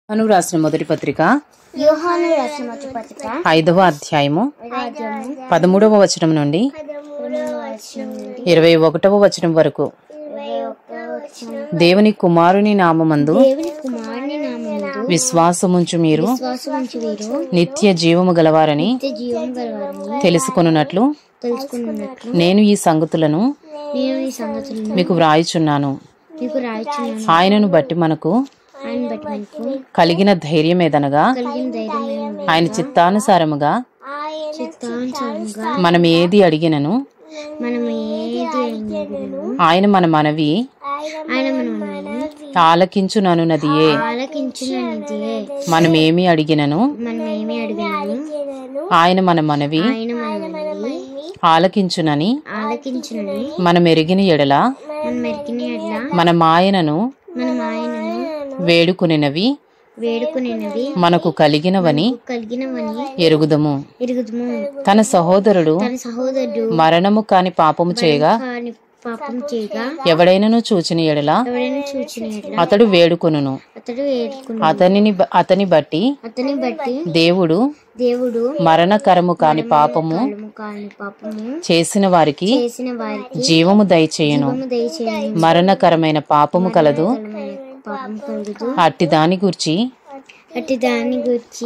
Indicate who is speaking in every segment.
Speaker 1: యోహాను రాసిన మొదటి పత్రిక 5వ అధ్యాయము 13వ వచనం నుండి 21వ వచనం వరకు. దేవుని కుమారుని నామమందు విశ్వాసముంచు మీరు నిత్య జీవము గలవారని తెలుసుకొనున్నట్లు నేను ఈ సంగతులను మీకు వ్రాయుచున్నాను. ఆయనను బట్టి మనకు కలిగిన ధైర్యం ఏదనగా ఆయన చిత్తానుసారముగా మనం ఏది అడిగినను ఆయన మన మనవి ఆలకించుననున్నదియే. మనమేమి అడిగినను ఆయన మన మనవి ఆలకించునని మనం ఎరిగిన ఎడల మనం ఆయనను వేడుకునినవి మనకు కలిగినవని ఎరుగుదము. తన సహోదరుడు మరణము కాని పాపము చేయగా ఎవడైనను చూచిన ఎడల అతడు వేడుకొనును. అతని బట్టి దేవుడు మరణకరము కాని పాపము చేసిన వారికి జీవము దయచేయును. మరణకరమైన పాపము కలదు, అట్టి దాని గూర్చి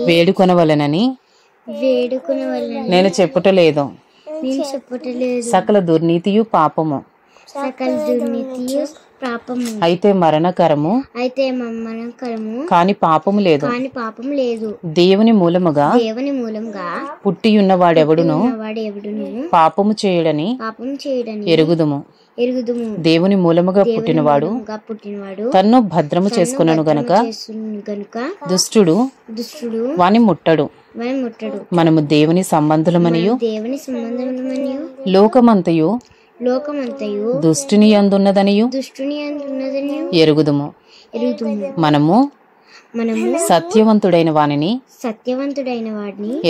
Speaker 1: వేడుకొనవలెనని నేను చెప్పుటలేదు. సకల దుర్నీతియు పాపము, అయితే మరణకరము కాని పాపము లేదు. దేవుని మూలముగా పుట్టియున్న వాడెవడును పాపము చేయుడని ఎరుగుదుము. దేవుని మూలముగా పుట్టినవాడు తన్ను భద్రము చేసుకున్నాను గనుక దుష్టుడు వాని ముట్టడు. మనము దేవుని సంబంధులమనియు లోకమంతయు దుష్టుని యందున్నదనియు ఎరుగుదుము. మనము సత్యవంతుడైన వానిని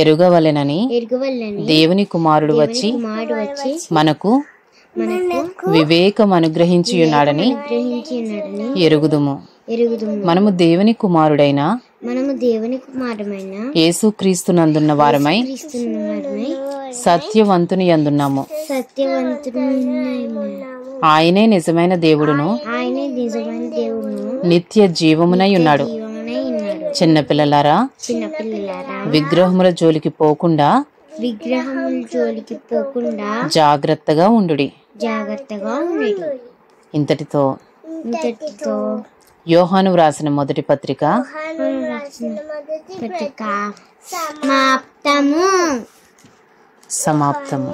Speaker 1: ఎరుగవలెనని దేవుని కుమారుడు వచ్చి మనకు వివేకం అనుగ్రహించియున్నాడని ఎరుగుదుము. మనము దేవుని కుమారుడైన యేసుక్రీస్తునందున్న వారమై సత్యవంతుని యందున్నాము. ఆయనే నిజమైన దేవుడును నిత్య జీవమునై ఉన్నాడు. చిన్నపిల్లలారా, విగ్రహముల జోలికి పోకుండా జాగ్రత్తగా ఉండుడి. ఇంతటితో యోహాను వ్రాసిన మొదటి పత్రిక సమాప్తము.